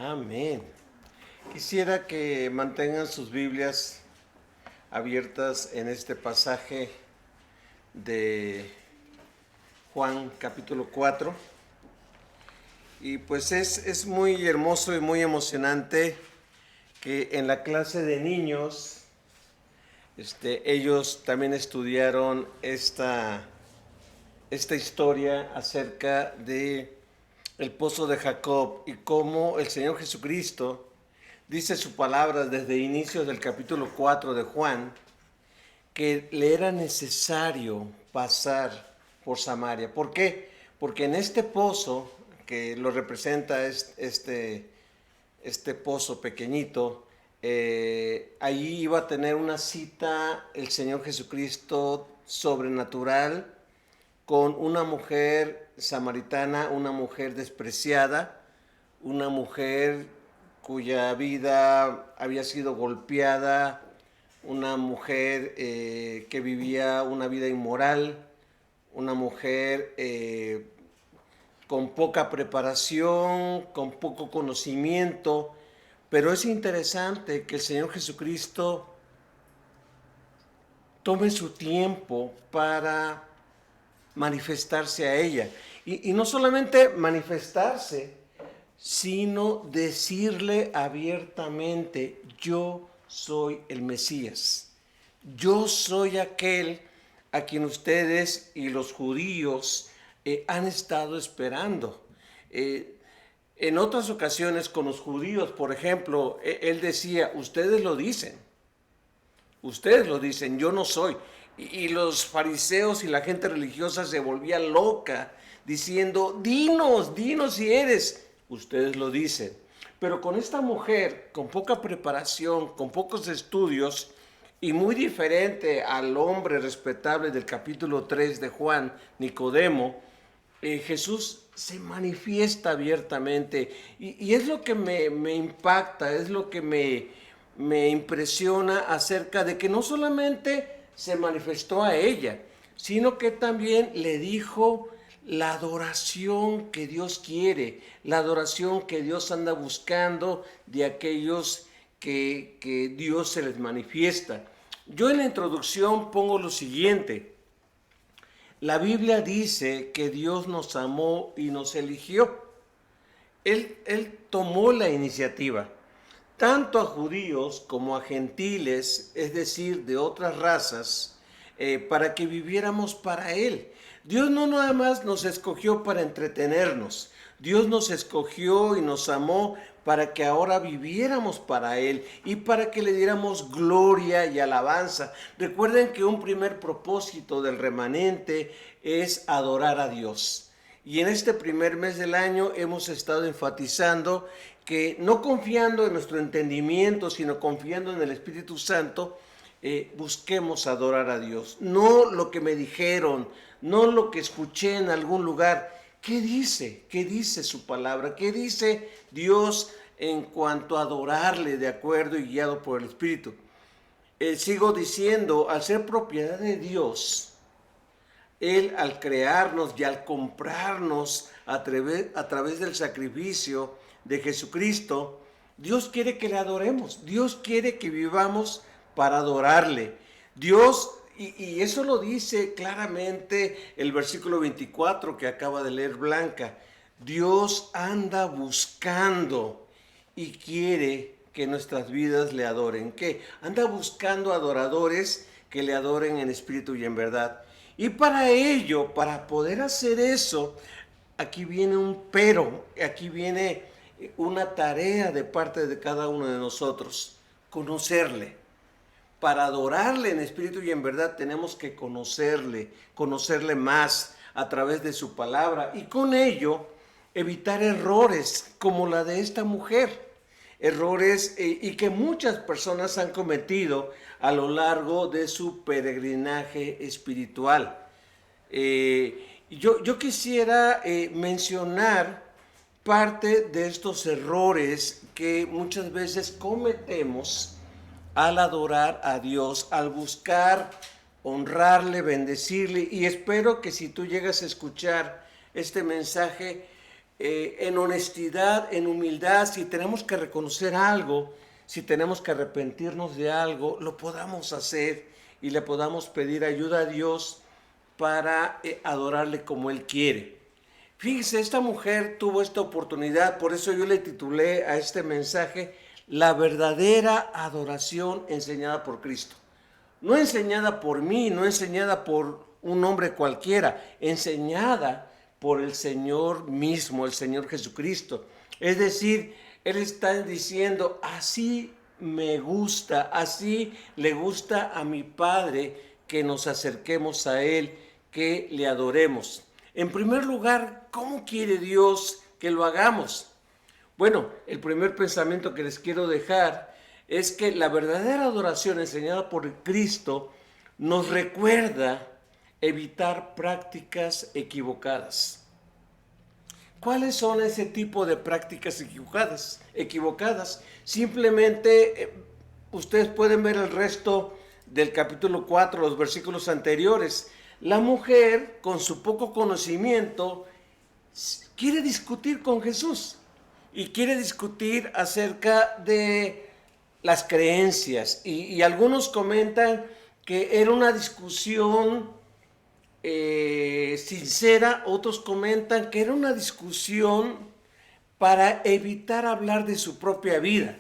Amén. Quisiera que mantengan sus Biblias abiertas en este pasaje de Juan capítulo 4. Y pues es muy hermoso y muy emocionante que en la clase de niños ellos también estudiaron esta historia acerca de el pozo de Jacob y cómo el Señor Jesucristo dice su palabra desde inicios del capítulo 4 de Juan, que le era necesario pasar por Samaria. ¿Por qué? Porque en este pozo, que lo representa este pozo pequeñito, allí iba a tener una cita el Señor Jesucristo sobrenatural con una mujer samaritana, una mujer despreciada, una mujer cuya vida había sido golpeada, una mujer que vivía una vida inmoral, una mujer con poca preparación, con poco conocimiento, pero es interesante que el Señor Jesucristo tome su tiempo para manifestarse a ella. Y no solamente manifestarse, sino decirle abiertamente: yo soy el Mesías, yo soy aquel a quien ustedes y los judíos han estado esperando. En otras ocasiones con los judíos, por ejemplo, él decía: ustedes lo dicen, yo no soy. Y los fariseos y la gente religiosa se volvía loca diciendo: dinos si eres. Ustedes lo dicen. Pero con esta mujer, con poca preparación, con pocos estudios, y muy diferente al hombre respetable del capítulo 3 de Juan, Nicodemo, Jesús se manifiesta abiertamente. Y es lo que me impacta, es lo que me impresiona acerca de que no solamente se manifestó a ella, sino que también le dijo la adoración que Dios quiere, la adoración que Dios anda buscando de aquellos que Dios se les manifiesta. Yo en la introducción pongo lo siguiente: la Biblia dice que Dios nos amó y nos eligió. Él tomó la iniciativa, tanto a judíos como a gentiles, es decir, de otras razas, para que viviéramos para Él. Dios no nada más nos escogió para entretenernos, Dios nos escogió y nos amó para que ahora viviéramos para Él y para que le diéramos gloria y alabanza. Recuerden que un primer propósito del remanente es adorar a Dios. Y en este primer mes del año hemos estado enfatizando que no confiando en nuestro entendimiento, sino confiando en el Espíritu Santo, busquemos adorar a Dios. No lo que me dijeron, no lo que escuché en algún lugar. ¿Qué dice? ¿Qué dice su palabra? ¿Qué dice Dios en cuanto a adorarle de acuerdo y guiado por el Espíritu? Sigo diciendo, al ser propiedad de Dios, Él al crearnos y al comprarnos a través del sacrificio de Jesucristo, Dios quiere que le adoremos, Dios quiere que vivamos para adorarle. Dios, y eso lo dice claramente el versículo 24 que acaba de leer Blanca, Dios anda buscando y quiere que nuestras vidas le adoren. ¿Qué? Anda buscando adoradores que le adoren en espíritu y en verdad. Y para ello, para poder hacer eso, aquí viene un pero, aquí viene una tarea de parte de cada uno de nosotros: conocerle. Para adorarle en espíritu y en verdad tenemos que conocerle más a través de su palabra y con ello evitar errores como la de esta mujer. Errores y que muchas personas han cometido a lo largo de su peregrinaje espiritual. Yo quisiera mencionar parte de estos errores que muchas veces cometemos al adorar a Dios, al buscar honrarle, bendecirle. Y espero que si tú llegas a escuchar este mensaje, en honestidad, en humildad, si tenemos que reconocer algo, si tenemos que arrepentirnos de algo, lo podamos hacer y le podamos pedir ayuda a Dios para adorarle como Él quiere. Fíjese, esta mujer tuvo esta oportunidad, por eso yo le titulé a este mensaje La verdadera adoración enseñada por Cristo. No enseñada por mí, no enseñada por un hombre cualquiera, enseñada por el Señor mismo, el Señor Jesucristo. Es decir, Él está diciendo, así me gusta, así le gusta a mi Padre que nos acerquemos a Él, que le adoremos. En primer lugar, ¿cómo quiere Dios que lo hagamos? Bueno, el primer pensamiento que les quiero dejar es que la verdadera adoración enseñada por Cristo nos recuerda evitar prácticas equivocadas. ¿Cuáles son ese tipo de prácticas equivocadas? Simplemente ustedes pueden ver el resto del capítulo 4, los versículos anteriores. La mujer, con su poco conocimiento, quiere discutir con Jesús y quiere discutir acerca de las creencias. Y algunos comentan que era una discusión sincera, otros comentan que era una discusión para evitar hablar de su propia vida.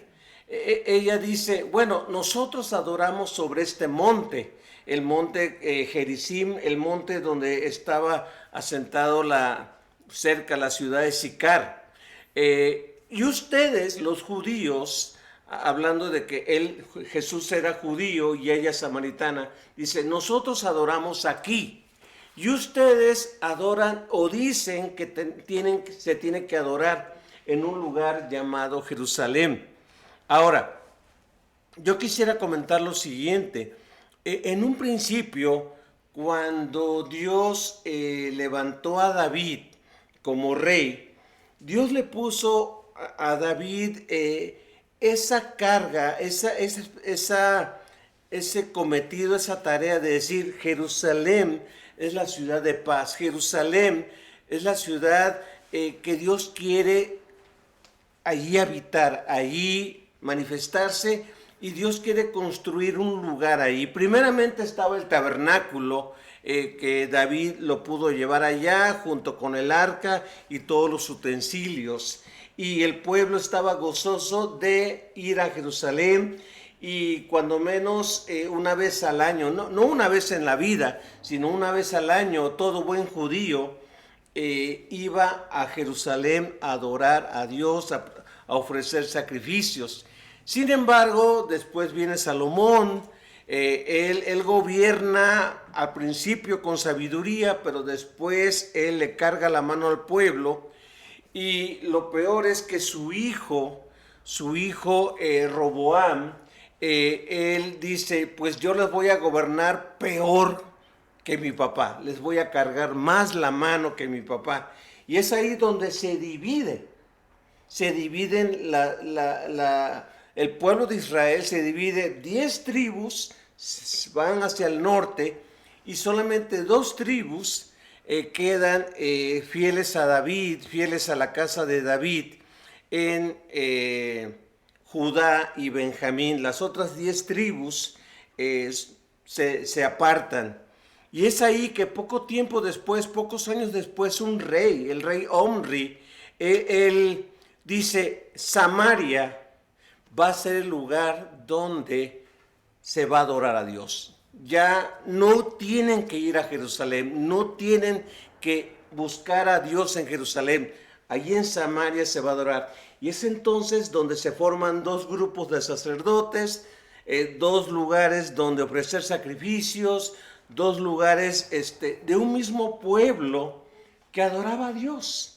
Ella dice, bueno, nosotros adoramos sobre este monte, el monte Gerizim, el monte donde estaba asentado cerca la ciudad de Sicar. Y ustedes, los judíos, hablando de que Jesús era judío y ella samaritana, dice, nosotros adoramos aquí. Y ustedes adoran o dicen que se tiene que adorar en un lugar llamado Jerusalén. Ahora, yo quisiera comentar lo siguiente. En un principio, cuando Dios levantó a David como rey, Dios le puso a David esa carga, ese cometido, esa tarea de decir, Jerusalén es la ciudad de paz, Jerusalén es la ciudad que Dios quiere allí habitar, allí manifestarse, y Dios quiere construir un lugar ahí. Primeramente estaba el tabernáculo, que David lo pudo llevar allá junto con el arca y todos los utensilios, y el pueblo estaba gozoso de ir a Jerusalén, y cuando menos una vez al año, no una vez en la vida, sino una vez al año, todo buen judío iba a Jerusalén a adorar a Dios, a ofrecer sacrificios. Sin embargo, después viene Salomón. Él gobierna al principio con sabiduría, pero después él le carga la mano al pueblo, y lo peor es que su hijo Roboam, él dice, pues yo les voy a gobernar peor que mi papá, les voy a cargar más la mano que mi papá. Y es ahí donde se dividen el pueblo de Israel, se divide 10 tribus, van hacia el norte, y solamente 2 tribus quedan fieles a David, fieles a la casa de David, en Judá y Benjamín. Las otras 10 tribus se apartan. Y es ahí que poco tiempo después, pocos años después, un rey, el rey Omri, él dice, Samaria va a ser el lugar donde se va a adorar a Dios. Ya no tienen que ir a Jerusalén, no tienen que buscar a Dios en Jerusalén. Allí en Samaria se va a adorar. Y es entonces donde se forman 2 grupos de sacerdotes, 2 lugares donde ofrecer sacrificios, 2 lugares de un mismo pueblo que adoraba a Dios.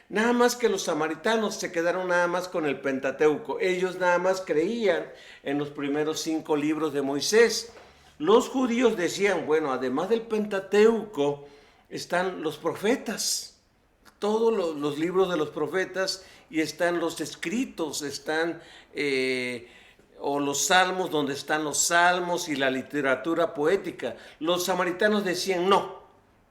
Nada más que los samaritanos se quedaron nada más con el Pentateuco. Ellos nada más creían en los primeros 5 libros de Moisés. Los judíos decían, bueno, además del Pentateuco están los profetas, todos los libros de los profetas, y están los escritos, están o los salmos, donde están los salmos y la literatura poética. Los samaritanos decían, no,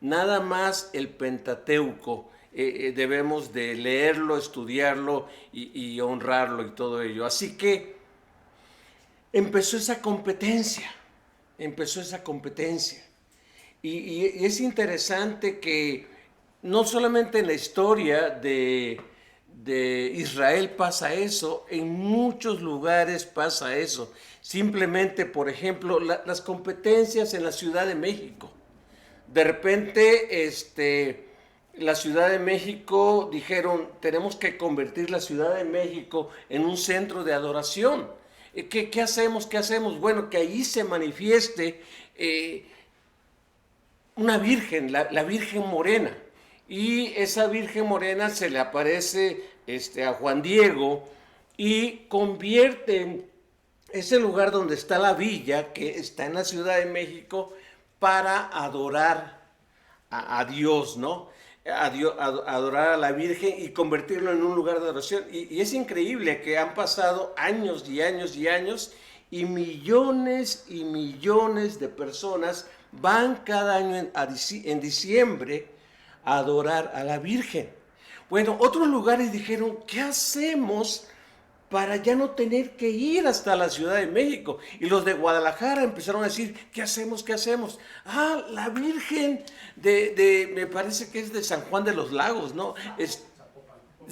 nada más el Pentateuco. debemos de leerlo, estudiarlo y honrarlo y todo ello. Así que empezó esa competencia, y es interesante que no solamente en la historia de Israel pasa eso, en muchos lugares pasa eso. Simplemente, por ejemplo, las competencias en la Ciudad de México. De repente, la Ciudad de México dijeron, tenemos que convertir la Ciudad de México en un centro de adoración. ¿Qué hacemos? ¿Qué hacemos? Bueno, que ahí se manifieste una virgen, la Virgen Morena. Y esa Virgen Morena se le aparece a Juan Diego y convierte ese lugar donde está la villa, que está en la Ciudad de México, para adorar a Dios, ¿no? Adorar a la Virgen y convertirlo en un lugar de adoración. Y es increíble que han pasado años y años y años y millones de personas van cada año en diciembre a adorar a la Virgen. Bueno, otros lugares dijeron, ¿qué hacemos para ya no tener que ir hasta la Ciudad de México? Y los de Guadalajara empezaron a decir, ¿qué hacemos? ¿Qué hacemos? Ah, la Virgen me parece que es de San Juan de los Lagos, ¿no? Es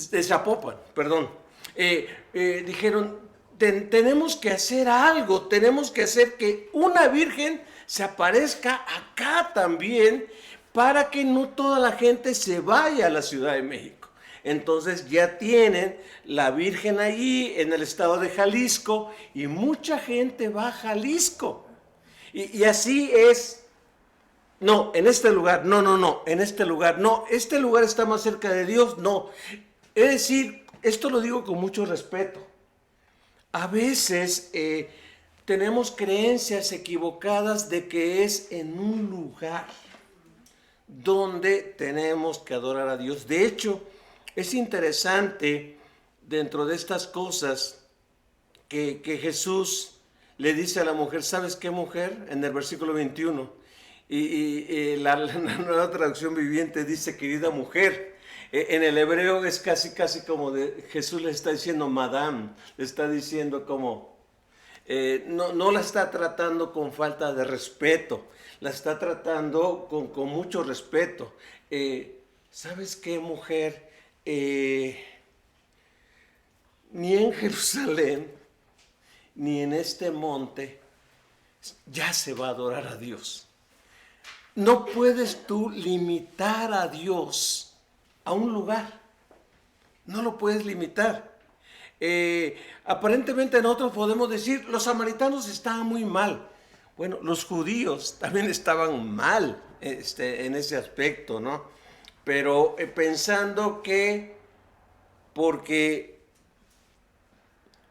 de Zapopan, perdón. Dijeron, tenemos que hacer algo, tenemos que hacer que una Virgen se aparezca acá también, para que no toda la gente se vaya a la Ciudad de México. Entonces ya tienen la Virgen allí en el estado de Jalisco y mucha gente va a Jalisco. Y así es. No, en este lugar, no, en este lugar, no, este lugar está más cerca de Dios, no. Es decir, esto lo digo con mucho respeto. A veces tenemos creencias equivocadas de que es en un lugar donde tenemos que adorar a Dios. De hecho, es interesante dentro de estas cosas que Jesús le dice a la mujer, ¿sabes qué, mujer? En el versículo 21, la nueva traducción viviente dice, querida mujer. En el hebreo es casi como Jesús le está diciendo, madame, le está diciendo como, no la está tratando con falta de respeto, la está tratando con mucho respeto. ¿Sabes qué, mujer? Ni en Jerusalén, ni en este monte, ya se va a adorar a Dios. No puedes tú limitar a Dios a un lugar. No lo puedes limitar. Aparentemente nosotros podemos decir, los samaritanos estaban muy mal. Bueno, los judíos también estaban mal en ese aspecto, ¿no? Pero pensando que porque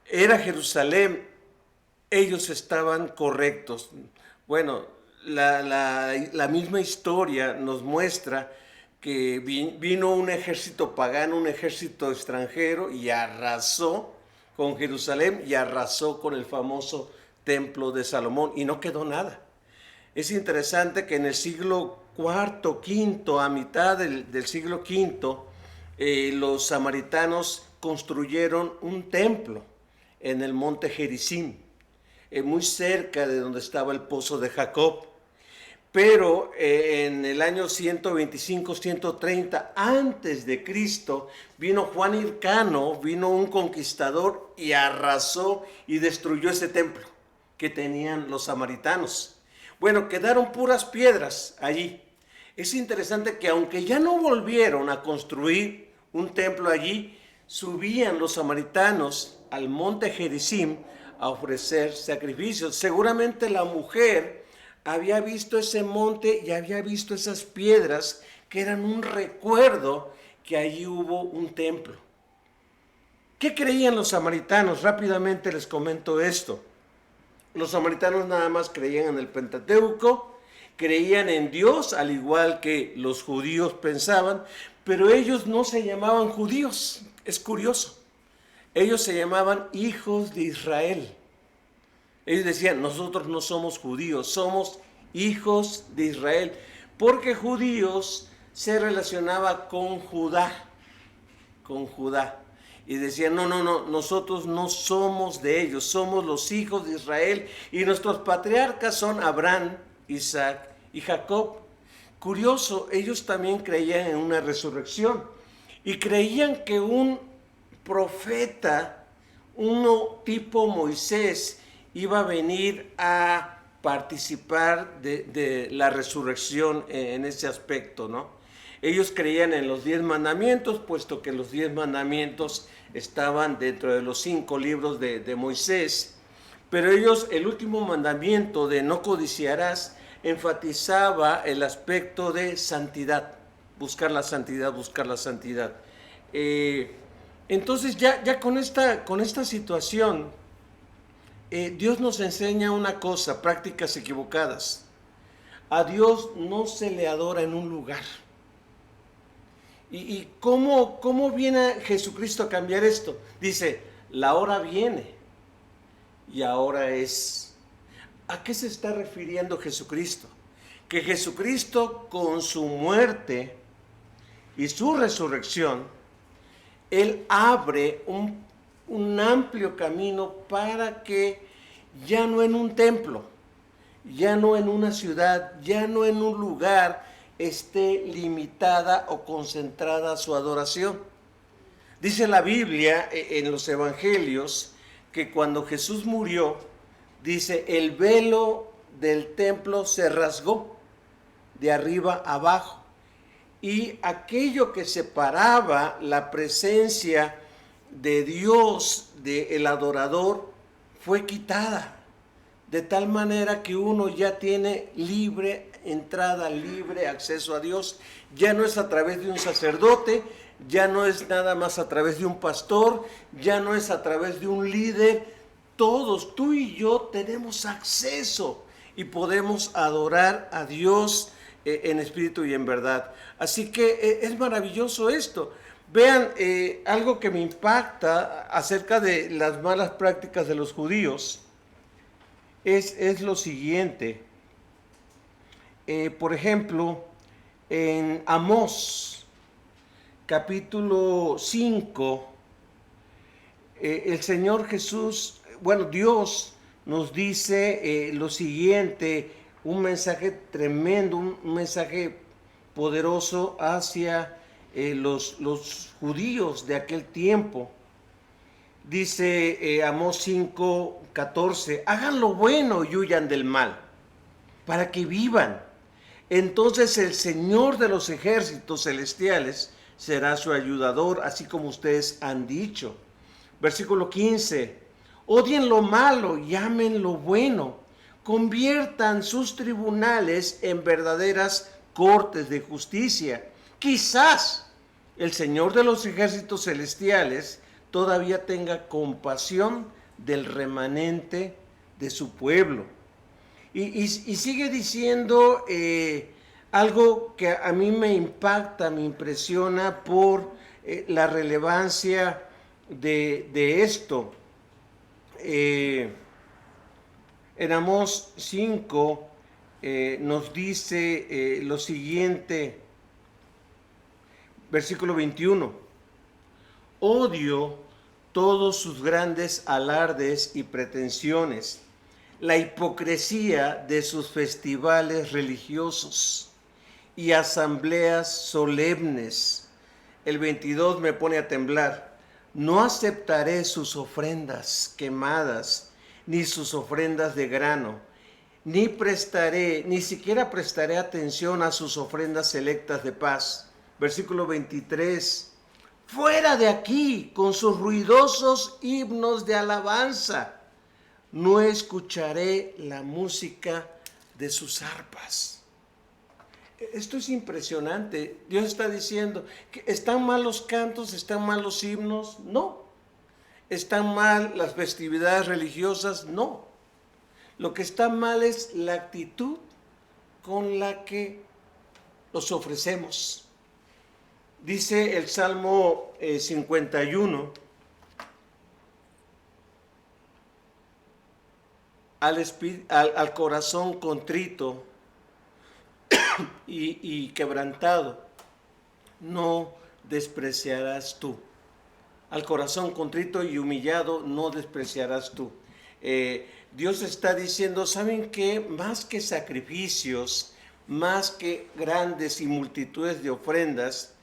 era Jerusalén, ellos estaban correctos. Bueno, la misma historia nos muestra que vino un ejército pagano, un ejército extranjero y arrasó con Jerusalén y arrasó con el famoso templo de Salomón y no quedó nada. Es interesante que en el siglo IV, V, a mitad del siglo V, los samaritanos construyeron un templo en el monte Gerizim, muy cerca de donde estaba el pozo de Jacob. Pero en el año 125-130 antes de Cristo vino Juan Hircano, vino un conquistador y arrasó y destruyó ese templo que tenían los samaritanos. Bueno, quedaron puras piedras allí. Es interesante que aunque ya no volvieron a construir un templo allí, subían los samaritanos al monte Gerizim a ofrecer sacrificios. Seguramente la mujer había visto ese monte y había visto esas piedras que eran un recuerdo que allí hubo un templo. ¿Qué creían los samaritanos? Rápidamente les comento esto. Los samaritanos nada más creían en el Pentateuco, creían en Dios, al igual que los judíos pensaban, pero ellos no se llamaban judíos. Es curioso. Ellos se llamaban hijos de Israel. Ellos decían, nosotros no somos judíos, somos hijos de Israel, porque judíos se relacionaba con Judá. Y decía, no, nosotros no somos de ellos, somos los hijos de Israel y nuestros patriarcas son Abraham, Isaac y Jacob. Curioso, ellos también creían en una resurrección y creían que un profeta, uno tipo Moisés, iba a venir a participar de la resurrección en ese aspecto, ¿no? Ellos creían en los 10 mandamientos, puesto que los 10 mandamientos estaban dentro de los 5 libros de Moisés, pero ellos, el último mandamiento de no codiciarás, enfatizaba el aspecto de santidad, buscar la santidad, buscar la santidad. Entonces ya con esta situación, Dios nos enseña una cosa, prácticas equivocadas. A Dios no se le adora en un lugar. ¿Y cómo viene Jesucristo a cambiar esto? Dice, la hora viene y ahora es. ¿A qué se está refiriendo Jesucristo? Que Jesucristo con su muerte y su resurrección, Él abre un amplio camino para que ya no en un templo, ya no en una ciudad, ya no en un lugar esté limitada o concentrada su adoración. Dice la Biblia en los evangelios que cuando Jesús murió, dice, el velo del templo se rasgó de arriba abajo y aquello que separaba la presencia de Dios del adorador fue quitada, de tal manera que uno ya tiene libre entrada, libre acceso a Dios. Ya no es a través de un sacerdote, ya no es nada más a través de un pastor, ya no es a través de un líder. Todos, tú y yo, tenemos acceso y podemos adorar a Dios en espíritu y en verdad. Así que es maravilloso esto. Vean, algo que me impacta acerca de las malas prácticas de los judíos es lo siguiente. Por ejemplo, en Amós, capítulo 5, el Señor Jesús, Dios nos dice lo siguiente, un mensaje tremendo, un mensaje poderoso hacia los judíos de aquel tiempo. Dice Amós 5:14, hagan lo bueno y huyan del mal, para que vivan. Entonces el Señor de los ejércitos celestiales será su ayudador, así como ustedes han dicho. Versículo 15, odien lo malo y amen lo bueno, conviertan sus tribunales en verdaderas cortes de justicia. Quizás el Señor de los ejércitos celestiales todavía tenga compasión del remanente de su pueblo. Y sigue diciendo algo que a mí me impacta, me impresiona por la relevancia de esto. En Amós 5 nos dice lo siguiente, versículo 21, odio todos sus grandes alardes y pretensiones, la hipocresía de sus festivales religiosos y asambleas solemnes. El 22 me pone a temblar. No aceptaré sus ofrendas quemadas, ni sus ofrendas de grano, ni siquiera prestaré atención a sus ofrendas selectas de paz. Versículo 23. Fuera de aquí con sus ruidosos himnos de alabanza. No escucharé la música de sus arpas. Esto es impresionante. Dios está diciendo que están mal los cantos, están mal los himnos. No. ¿Están mal las festividades religiosas? No. Lo que está mal es la actitud con la que los ofrecemos. Dice el Salmo 51, al corazón contrito y quebrantado, no despreciarás tú. Al corazón contrito y humillado no despreciarás tú. Dios está diciendo, ¿saben qué? Más que sacrificios, más que grandes y multitudes de ofrendas,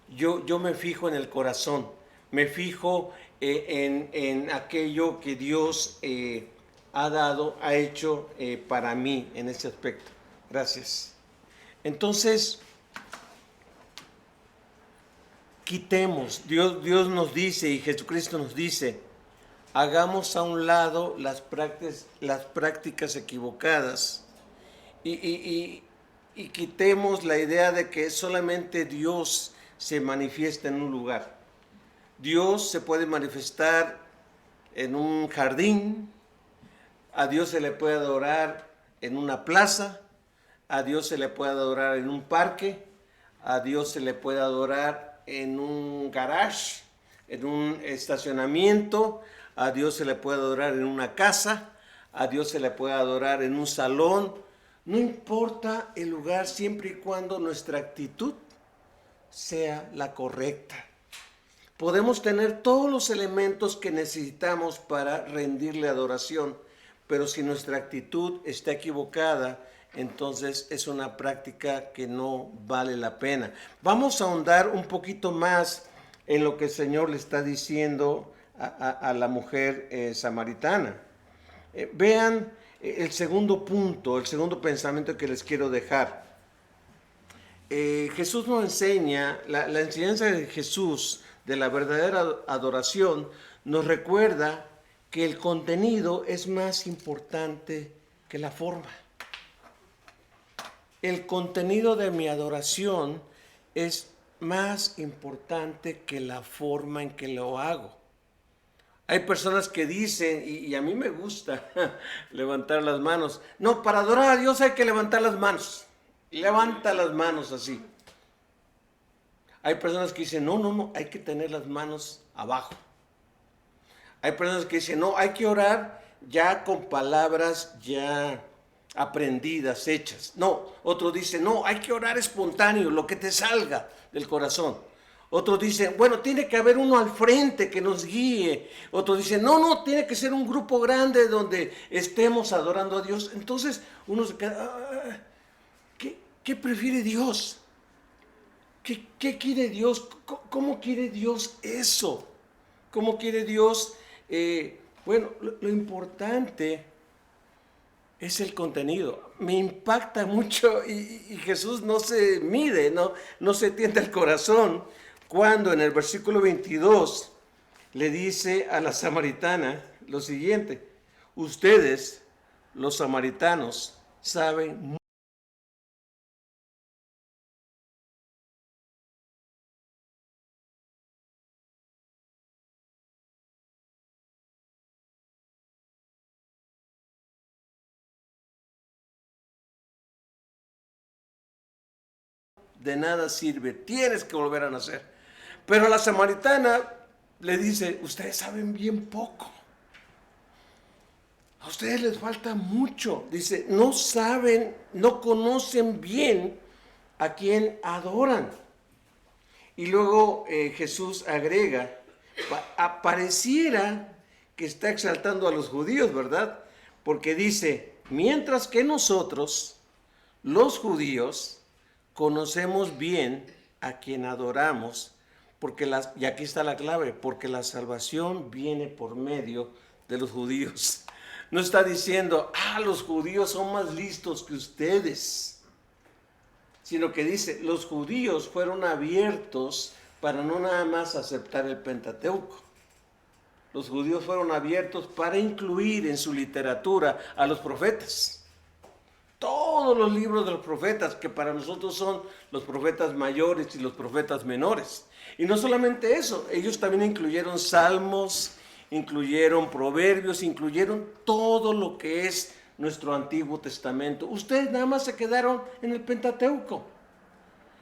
yo me fijo en el corazón, me fijo en aquello que Dios ha dado, ha hecho para mí en ese aspecto. Gracias. Entonces, quitemos, Dios nos dice y Jesucristo nos dice, hagamos a un lado las prácticas equivocadas y quitemos la idea de que solamente Dios se manifiesta en un lugar. Dios se puede manifestar en un jardín, a Dios se le puede adorar en una plaza, a Dios se le puede adorar en un parque, a Dios se le puede adorar en un garage, en un estacionamiento, a Dios se le puede adorar en una casa, a Dios se le puede adorar en un salón. No importa el lugar siempre y cuando nuestra actitud sea la correcta. Podemos tener todos los elementos que necesitamos para rendirle adoración, pero si nuestra actitud está equivocada, entonces es una práctica que no vale la pena. Vamos a ahondar un poquito más en lo que el Señor le está diciendo a la mujer samaritana. Vean el segundo punto, el segundo pensamiento que les quiero dejar. Jesús nos enseña, la enseñanza de Jesús de la verdadera adoración nos recuerda que el contenido es más importante que la forma. El contenido de mi adoración es más importante que la forma en que lo hago. Hay personas que dicen, y a mí me gusta levantar las manos, no, para adorar a Dios hay que levantar las manos. Levanta las manos así. Hay personas que dicen, no, hay que tener las manos abajo. Hay personas que dicen, no, hay que orar ya con palabras ya aprendidas, hechas. No, otros dicen, no, hay que orar espontáneo, lo que te salga del corazón. Otros dicen, bueno, tiene que haber uno al frente que nos guíe. Otros dicen, no, tiene que ser un grupo grande donde estemos adorando a Dios. Entonces uno se queda, ¿qué prefiere Dios? ¿Qué quiere Dios? ¿Cómo quiere Dios eso? ¿Cómo quiere Dios? Bueno, lo importante es el contenido. Me impacta mucho y Jesús no se mide, no se tienta el corazón cuando en el versículo 22 le dice a la samaritana lo siguiente: ustedes, los samaritanos, saben de nada sirve, tienes que volver a nacer. Pero la samaritana le dice, ustedes saben bien poco, a ustedes les falta mucho. Dice, no saben, no conocen bien a quien adoran. Y luego Jesús agrega, pareciera que está exaltando a los judíos, ¿verdad? Porque dice, mientras que nosotros, los judíos, conocemos bien a quien adoramos, y aquí está la clave, porque la salvación viene por medio de los judíos. No está diciendo, los judíos son más listos que ustedes, sino que dice, los judíos fueron abiertos para no nada más aceptar el Pentateuco. Los judíos fueron abiertos para incluir en su literatura a los profetas. Todos los libros de los profetas, que para nosotros son los profetas mayores y los profetas menores. Y no solamente eso, ellos también incluyeron salmos, incluyeron proverbios, incluyeron todo lo que es nuestro Antiguo Testamento. Ustedes nada más se quedaron en el Pentateuco.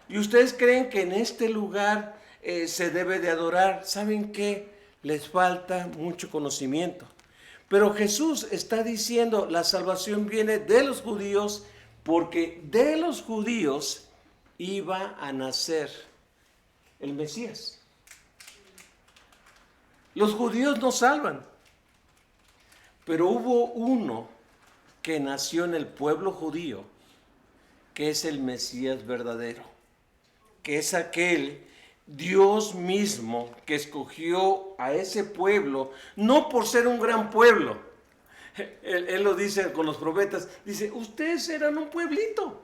Y ustedes creen que en este lugar se debe de adorar. ¿Saben qué? Les falta mucho conocimiento. Pero Jesús está diciendo, la salvación viene de los judíos, porque de los judíos iba a nacer el Mesías. Los judíos no salvan, pero hubo uno que nació en el pueblo judío, que es el Mesías verdadero, que es aquel Dios mismo que escogió a ese pueblo, no por ser un gran pueblo. Él lo dice con los profetas, dice, ustedes eran un pueblito,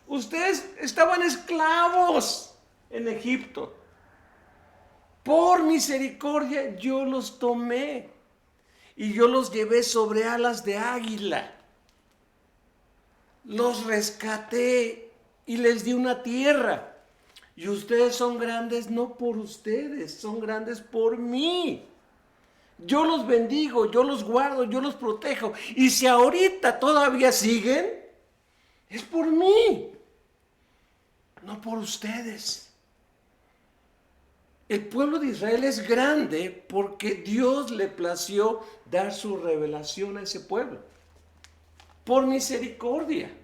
ustedes estaban esclavos en Egipto, por misericordia yo los tomé y yo los llevé sobre alas de águila, los rescaté y les di una tierra. Y ustedes son grandes no por ustedes, son grandes por mí. Yo los bendigo, yo los guardo, yo los protejo. Y si ahorita todavía siguen, es por mí, no por ustedes. El pueblo de Israel es grande porque Dios le plació dar su revelación a ese pueblo. Por misericordia.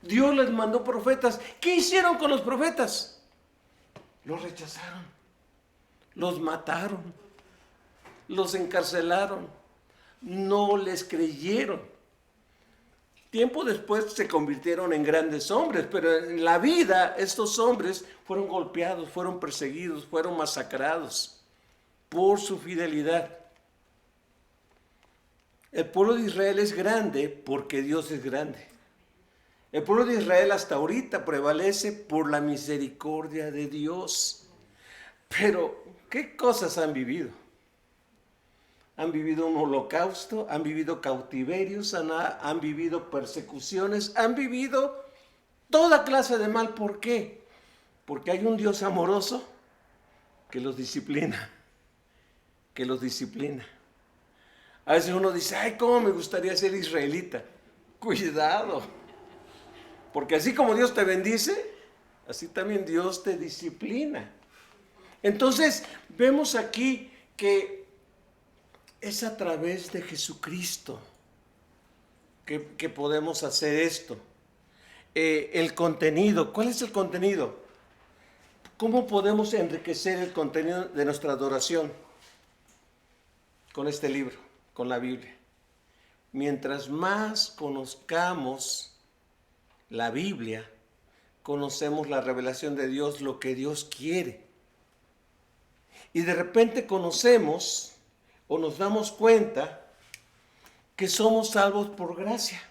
Dios les mandó profetas. ¿Qué hicieron con los profetas? Los rechazaron, los mataron, los encarcelaron, no les creyeron. Tiempo después se convirtieron en grandes hombres, pero en la vida estos hombres fueron golpeados, fueron perseguidos, fueron masacrados por su fidelidad. El pueblo de Israel es grande porque Dios es grande. El pueblo de Israel hasta ahorita prevalece por la misericordia de Dios. Pero, ¿qué cosas han vivido? Han vivido un holocausto, han vivido cautiverios, han vivido persecuciones, han vivido toda clase de mal. ¿Por qué? Porque hay un Dios amoroso que los disciplina, que los disciplina. A veces uno dice, ay, cómo me gustaría ser israelita. Cuidado, porque así como Dios te bendice, así también Dios te disciplina. Entonces, vemos aquí que es a través de Jesucristo que podemos hacer esto. El contenido, ¿cuál es el contenido? ¿Cómo podemos enriquecer el contenido de nuestra adoración? Con este libro, con la Biblia. Mientras más conozcamos la Biblia, conocemos la revelación de Dios, lo que Dios quiere. Y de repente conocemos o nos damos cuenta que somos salvos por gracia.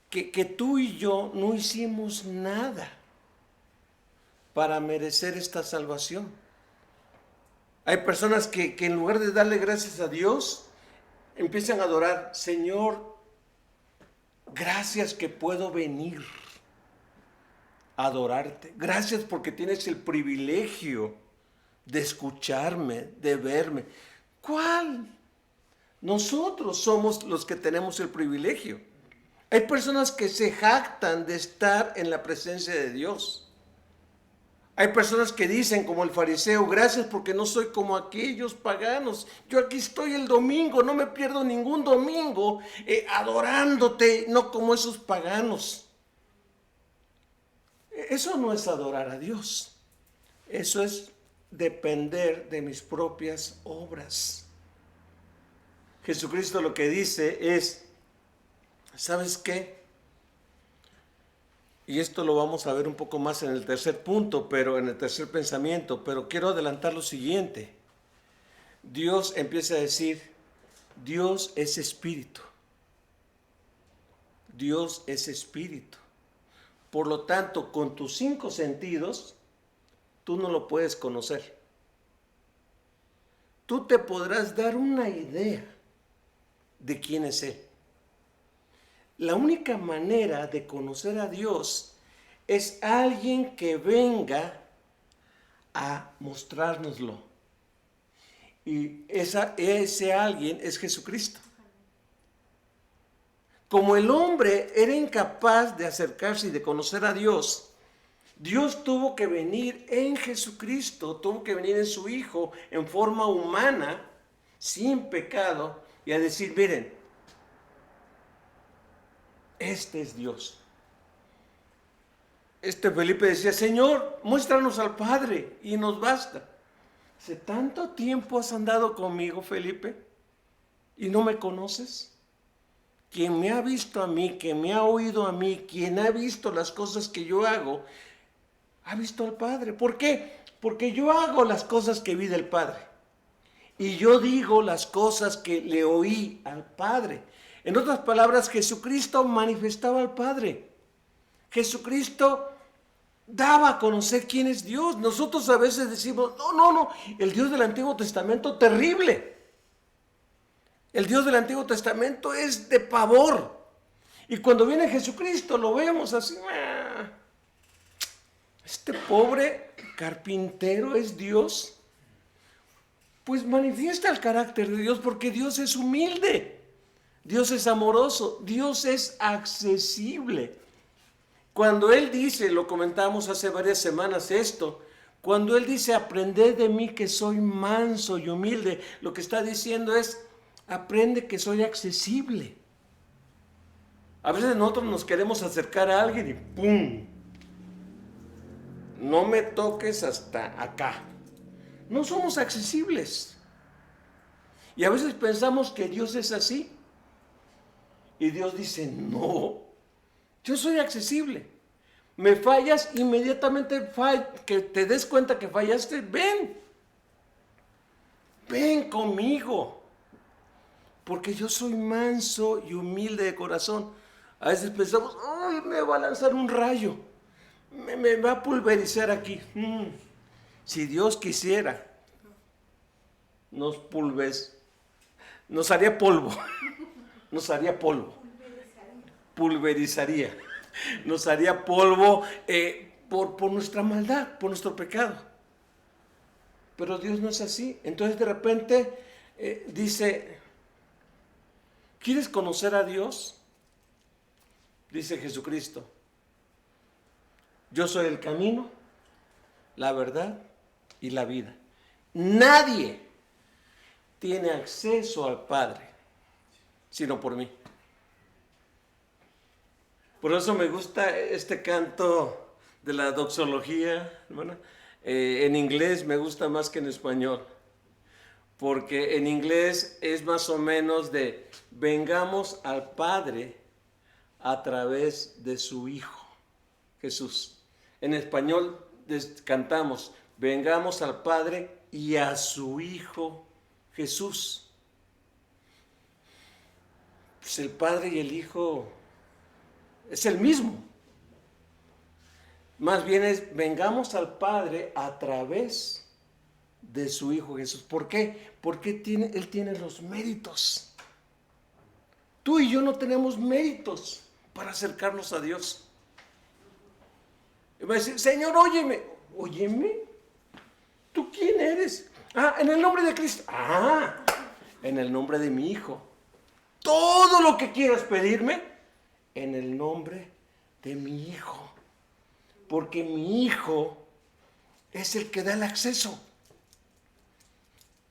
Que tú y yo no hicimos nada para merecer esta salvación. Hay personas que en lugar de darle gracias a Dios, empiezan a adorar, Señor, gracias que puedo venir a adorarte. Gracias porque tienes el privilegio de escucharme, de verme. ¿Cuál? Nosotros somos los que tenemos el privilegio. Hay personas que se jactan de estar en la presencia de Dios. Hay personas que dicen, como el fariseo, gracias porque no soy como aquellos paganos. Yo aquí estoy el domingo, no me pierdo ningún domingo adorándote, no como esos paganos. Eso no es adorar a Dios. Eso es depender de mis propias obras. Jesucristo lo que dice es, ¿sabes qué? Y esto lo vamos a ver un poco más en el tercer punto, pero en el tercer pensamiento, pero quiero adelantar lo siguiente. Dios empieza a decir, Dios es espíritu. Dios es espíritu. Por lo tanto, con tus 5 sentidos, tú no lo puedes conocer. Tú te podrás dar una idea de quién es Él. La única manera de conocer a Dios es alguien que venga a mostrárnoslo. Y ese alguien es Jesucristo. Como el hombre era incapaz de acercarse y de conocer a Dios, Dios tuvo que venir en Jesucristo, tuvo que venir en su Hijo en forma humana, sin pecado, y a decir, miren, este es Dios. Felipe decía, Señor, muéstranos al Padre y nos basta. ¿Hace tanto tiempo has andado conmigo, Felipe, y no me conoces? Quien me ha visto a mí, quien me ha oído a mí, quien ha visto las cosas que yo hago, ha visto al Padre. ¿Por qué? Porque yo hago las cosas que vi del Padre. Y yo digo las cosas que le oí al Padre. En otras palabras, Jesucristo manifestaba al Padre. Jesucristo daba a conocer quién es Dios. Nosotros a veces decimos, no, el Dios del Antiguo Testamento, terrible. El Dios del Antiguo Testamento es de pavor. Y cuando viene Jesucristo lo vemos así, este pobre carpintero es Dios. Pues manifiesta el carácter de Dios porque Dios es humilde, Dios es amoroso, Dios es accesible. Cuando Él dice, lo comentamos hace varias semanas esto, cuando Él dice, aprended de mí que soy manso y humilde, lo que está diciendo es, aprende que soy accesible. A veces nosotros nos queremos acercar a alguien y ¡pum! No me toques hasta acá. No somos accesibles. Y a veces pensamos que Dios es así. Y Dios dice, no, yo soy accesible. Me fallas, inmediatamente que te des cuenta que fallaste, ven conmigo. Porque yo soy manso y humilde de corazón. A veces pensamos, ay, me va a lanzar un rayo. Me va a pulverizar aquí. Si Dios quisiera, nos haría polvo. Nos haría polvo. Pulverizaría. Nos haría polvo por nuestra maldad, por nuestro pecado. Pero Dios no es así. Entonces de repente dice, ¿quieres conocer a Dios? Dice Jesucristo, yo soy el camino, la verdad y la vida. Nadie tiene acceso al Padre sino por mí. Por eso me gusta este canto de la doxología, hermana. En inglés me gusta más que en español, porque en inglés es más o menos de vengamos al Padre a través de su Hijo, Jesús. En español cantamos, vengamos al Padre y a su Hijo, Jesús. Pues el Padre y el Hijo es el mismo. Más bien es, vengamos al Padre a través de su Hijo Jesús. ¿Por qué? Porque Él tiene los méritos. Tú y yo no tenemos méritos para acercarnos a Dios. Y va a decir, Señor, óyeme. ¿Óyeme? ¿Tú quién eres? En el nombre de Cristo. En el nombre de mi Hijo. Todo lo que quieras pedirme, en el nombre de mi Hijo. Porque mi Hijo es el que da el acceso.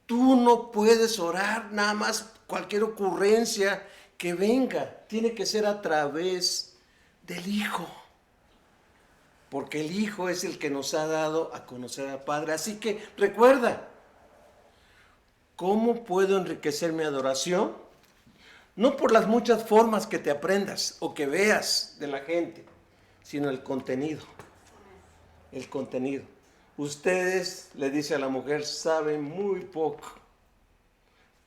Tú no puedes orar nada más cualquier ocurrencia que venga. Tiene que ser a través del Hijo. Porque el Hijo es el que nos ha dado a conocer al Padre. Así que recuerda, ¿cómo puedo enriquecer mi adoración? No por las muchas formas que te aprendas o que veas de la gente, sino el contenido. El contenido. Ustedes, le dice a la mujer, saben muy poco,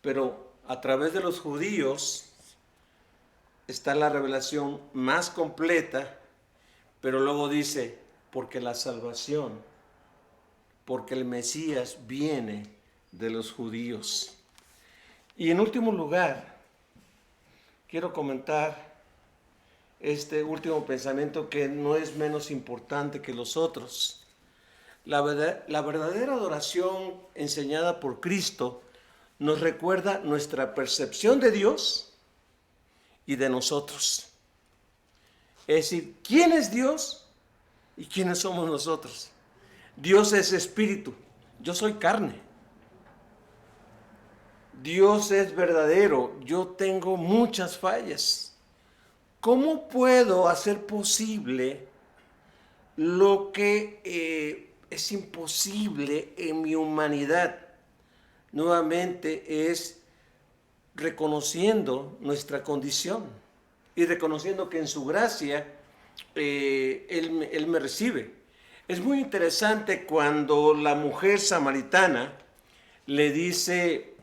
pero a través de los judíos está la revelación más completa, pero luego dice, porque la salvación, porque el Mesías viene de los judíos. Y en último lugar, quiero comentar este último pensamiento que no es menos importante que los otros. La verdadera adoración enseñada por Cristo nos recuerda nuestra percepción de Dios y de nosotros. Es decir, ¿quién es Dios y quiénes somos nosotros? Dios es espíritu, yo soy carne. Dios es verdadero, yo tengo muchas fallas. ¿Cómo puedo hacer posible lo que es imposible en mi humanidad. Nuevamente es reconociendo nuestra condición y reconociendo que en su gracia Él me recibe. Es muy interesante cuando la mujer samaritana le dice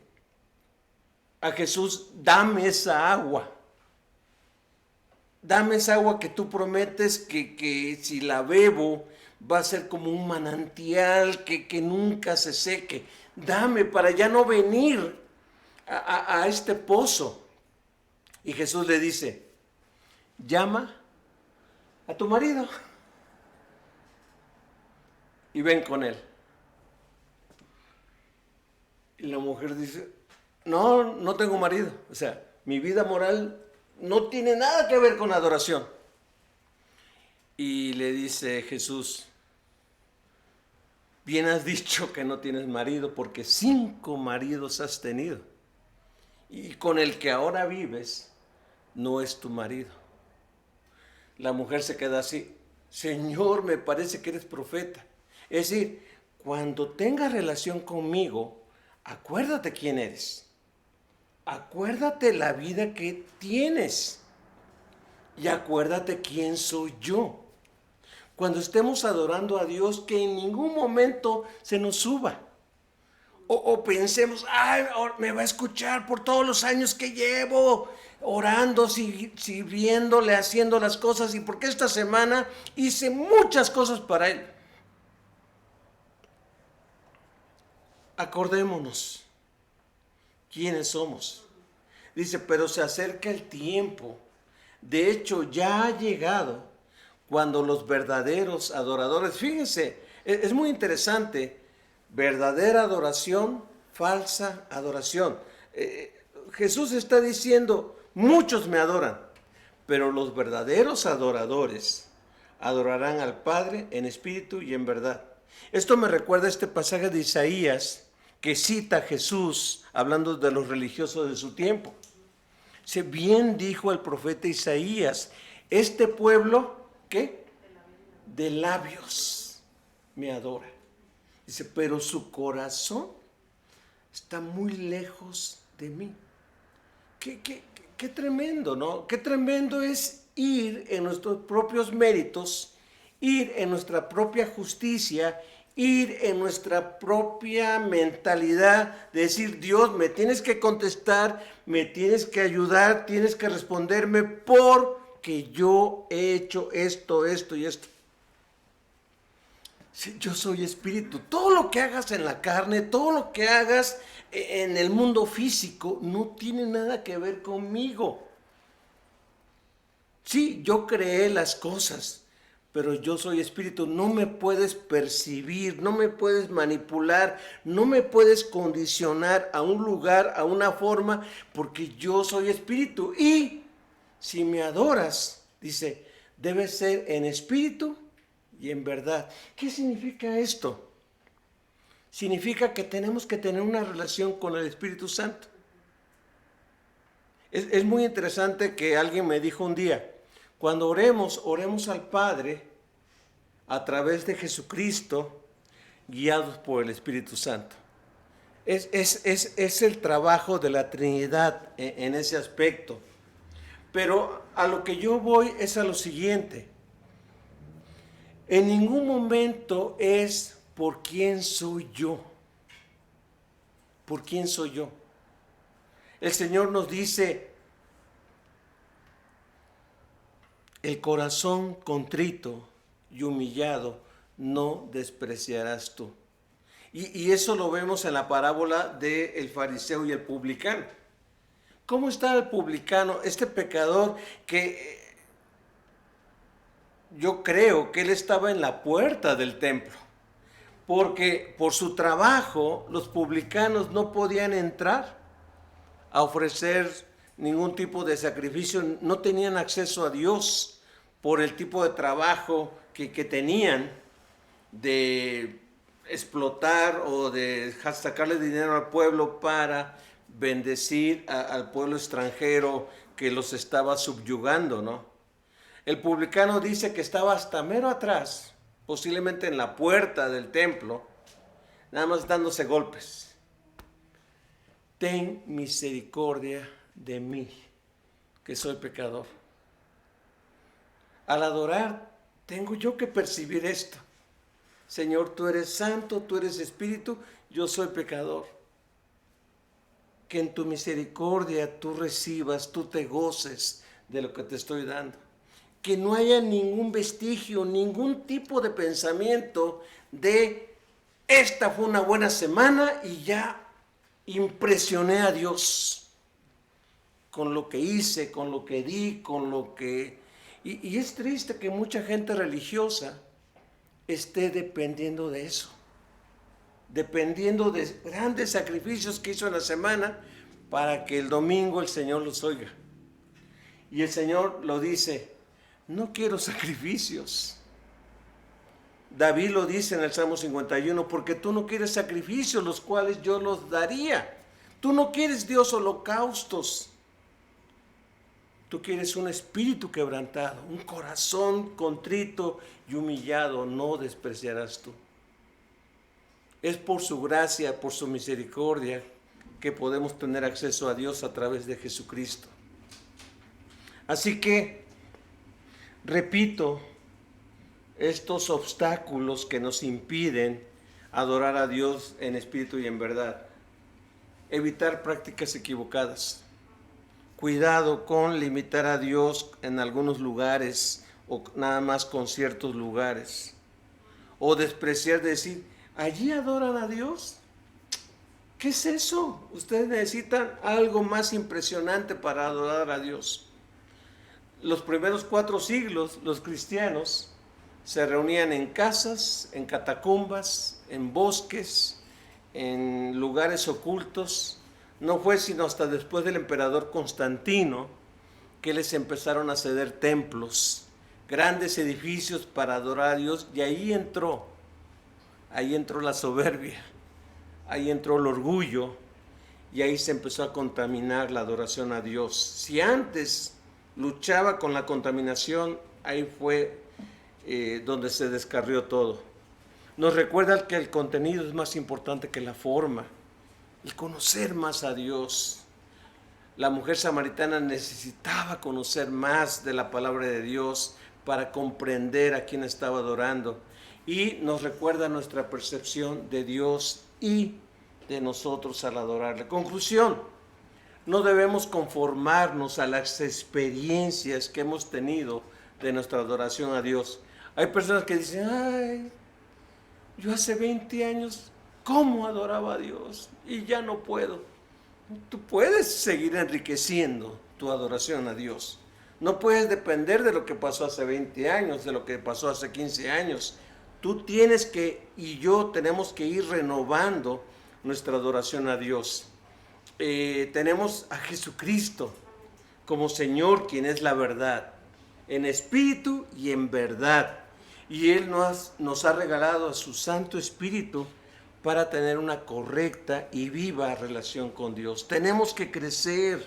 a Jesús, dame esa agua. Dame esa agua que tú prometes que si la bebo va a ser como un manantial que nunca se seque. Dame para ya no venir a este pozo. Y Jesús le dice, llama a tu marido y ven con él. Y la mujer dice, no, no tengo marido. O sea, mi vida moral no tiene nada que ver con la adoración. Y le dice Jesús, bien has dicho que no tienes marido, porque 5 maridos has tenido. Y con el que ahora vives no es tu marido. La mujer se queda así, Señor, me parece que eres profeta. Es decir, cuando tengas relación conmigo, acuérdate quién eres. Acuérdate la vida que tienes. Y acuérdate quién soy yo. Cuando estemos adorando a Dios, que en ningún momento se nos suba. O pensemos, ay, me va a escuchar por todos los años que llevo orando, sirviéndole, haciendo las cosas. Y porque esta semana hice muchas cosas para Él. Acordémonos quiénes somos. Dice, pero se acerca el tiempo. De hecho, ya ha llegado cuando los verdaderos adoradores, fíjense, es muy interesante, verdadera adoración, falsa adoración. Jesús está diciendo, muchos me adoran, pero los verdaderos adoradores adorarán al Padre en espíritu y en verdad. Esto me recuerda a este pasaje de Isaías que cita Jesús hablando de los religiosos de su tiempo. Se bien dijo el profeta Isaías, este pueblo, ¿qué? De labios me adora. Dice, pero su corazón está muy lejos de mí. Qué tremendo, ¿no? Qué tremendo es ir en nuestros propios méritos, ir en nuestra propia justicia, ir en nuestra propia mentalidad de decir, Dios, me tienes que contestar, me tienes que ayudar, tienes que responderme porque yo he hecho esto, esto y esto. Sí, yo soy espíritu. Todo lo que hagas en la carne, todo lo que hagas en el mundo físico, no tiene nada que ver conmigo. Sí, yo creé las cosas, pero yo soy espíritu, no me puedes percibir, no me puedes manipular, no me puedes condicionar a un lugar, a una forma, porque yo soy espíritu. Y si me adoras, dice, debe ser en espíritu y en verdad. ¿Qué significa esto? Significa que tenemos que tener una relación con el Espíritu Santo. Es muy interesante que alguien me dijo un día, cuando oremos, oremos al Padre a través de Jesucristo, guiados por el Espíritu Santo. Es el trabajo de la Trinidad en ese aspecto. Pero a lo que yo voy es a lo siguiente. En ningún momento es por quién soy yo. ¿Por quién soy yo? El Señor nos dice, el corazón contrito y humillado no despreciarás tú. Y eso lo vemos en la parábola del fariseo y el publicano. ¿Cómo está el publicano, este pecador que yo creo que él estaba en la puerta del templo? Porque por su trabajo los publicanos no podían entrar a ofrecer ningún tipo de sacrificio, no tenían acceso a Dios por el tipo de trabajo que tenían de explotar o de sacarle dinero al pueblo para bendecir al pueblo extranjero que los estaba subyugando, ¿no? El publicano dice que estaba hasta mero atrás, posiblemente en la puerta del templo, nada más dándose golpes. Ten misericordia de mí, que soy pecador. Al adorar, tengo yo que percibir esto. Señor, tú eres santo, tú eres espíritu, yo soy pecador. Que en tu misericordia tú recibas, tú te goces de lo que te estoy dando. Que no haya ningún vestigio, ningún tipo de pensamiento de esta fue una buena semana y ya impresioné a Dios con lo que hice, con lo que di, con lo que... Y es triste que mucha gente religiosa esté dependiendo de eso, dependiendo de grandes sacrificios que hizo en la semana para que el domingo el Señor los oiga. Y el Señor lo dice, no quiero sacrificios. David lo dice en el Salmo 51, porque tú no quieres sacrificios, los cuales yo los daría. Tú no quieres, Dios, holocaustos. Tú quieres un espíritu quebrantado, un corazón contrito y humillado, no despreciarás tú. Es por su gracia, por su misericordia, que podemos tener acceso a Dios a través de Jesucristo. Así que, repito, estos obstáculos que nos impiden adorar a Dios en espíritu y en verdad. Evitar prácticas equivocadas. Cuidado con limitar a Dios en algunos lugares o nada más con ciertos lugares. O despreciar, decir, ¿allí adoran a Dios? ¿Qué es eso? Ustedes necesitan algo más impresionante para adorar a Dios. Los primeros 4 siglos, los cristianos se reunían en casas, en catacumbas, en bosques, en lugares ocultos. No fue sino hasta después del emperador Constantino que les empezaron a ceder templos, grandes edificios para adorar a Dios, y ahí entró la soberbia, ahí entró el orgullo, y ahí se empezó a contaminar la adoración a Dios. Si antes luchaba con la contaminación, ahí fue donde se descarrió todo. Nos recuerda que el contenido es más importante que la forma, el conocer más a Dios. La mujer samaritana necesitaba conocer más de la palabra de Dios para comprender a quién estaba adorando, y nos recuerda nuestra percepción de Dios y de nosotros al adorarle. Conclusión: no debemos conformarnos a las experiencias que hemos tenido de nuestra adoración a Dios. Hay personas que dicen, ay, yo hace 20 años, ¿cómo adoraba a Dios? Y ya no puedo. Tú puedes seguir enriqueciendo tu adoración a Dios. No puedes depender de lo que pasó hace 20 años, de lo que pasó hace 15 años. Tú tienes que, y yo tenemos que ir renovando nuestra adoración a Dios. Tenemos a Jesucristo como Señor, quien es la verdad, en espíritu y en verdad. Y Él nos ha regalado a su Santo Espíritu para tener una correcta y viva relación con Dios. Tenemos que crecer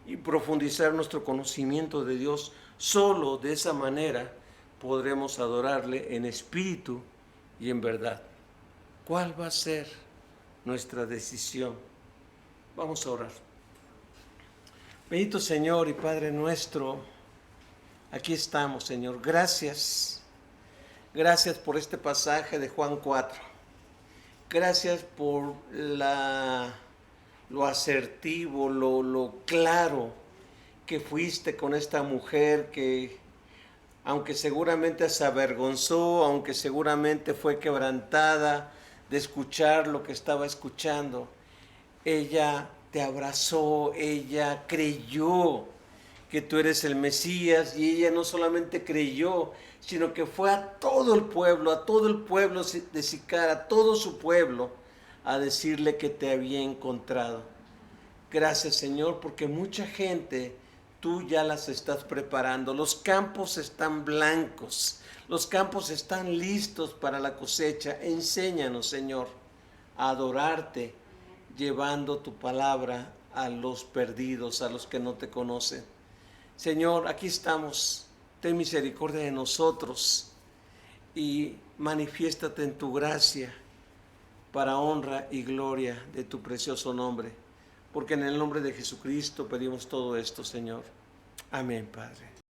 y profundizar nuestro conocimiento de Dios. Solo de esa manera podremos adorarle en espíritu y en verdad. ¿Cuál va a ser nuestra decisión? Vamos a orar. Bendito Señor y Padre nuestro, aquí estamos, Señor. Gracias. Gracias por este pasaje de Juan 4. Gracias por lo asertivo, lo claro que fuiste con esta mujer que, aunque seguramente se avergonzó, aunque seguramente fue quebrantada de escuchar lo que estaba escuchando, ella te abrazó, ella creyó que tú eres el Mesías, y ella no solamente creyó, sino que fue a todo el pueblo de Sicar, a todo su pueblo, a decirle que te había encontrado. Gracias, Señor, porque mucha gente tú ya las estás preparando. Los campos están blancos, los campos están listos para la cosecha. Enséñanos, Señor, a adorarte, llevando tu palabra a los perdidos, a los que no te conocen. Señor, aquí estamos. Ten misericordia de nosotros. y manifiéstate en tu gracia para honra y gloria de tu precioso nombre. Porque en el nombre de Jesucristo pedimos todo esto, Señor. Amén, Padre.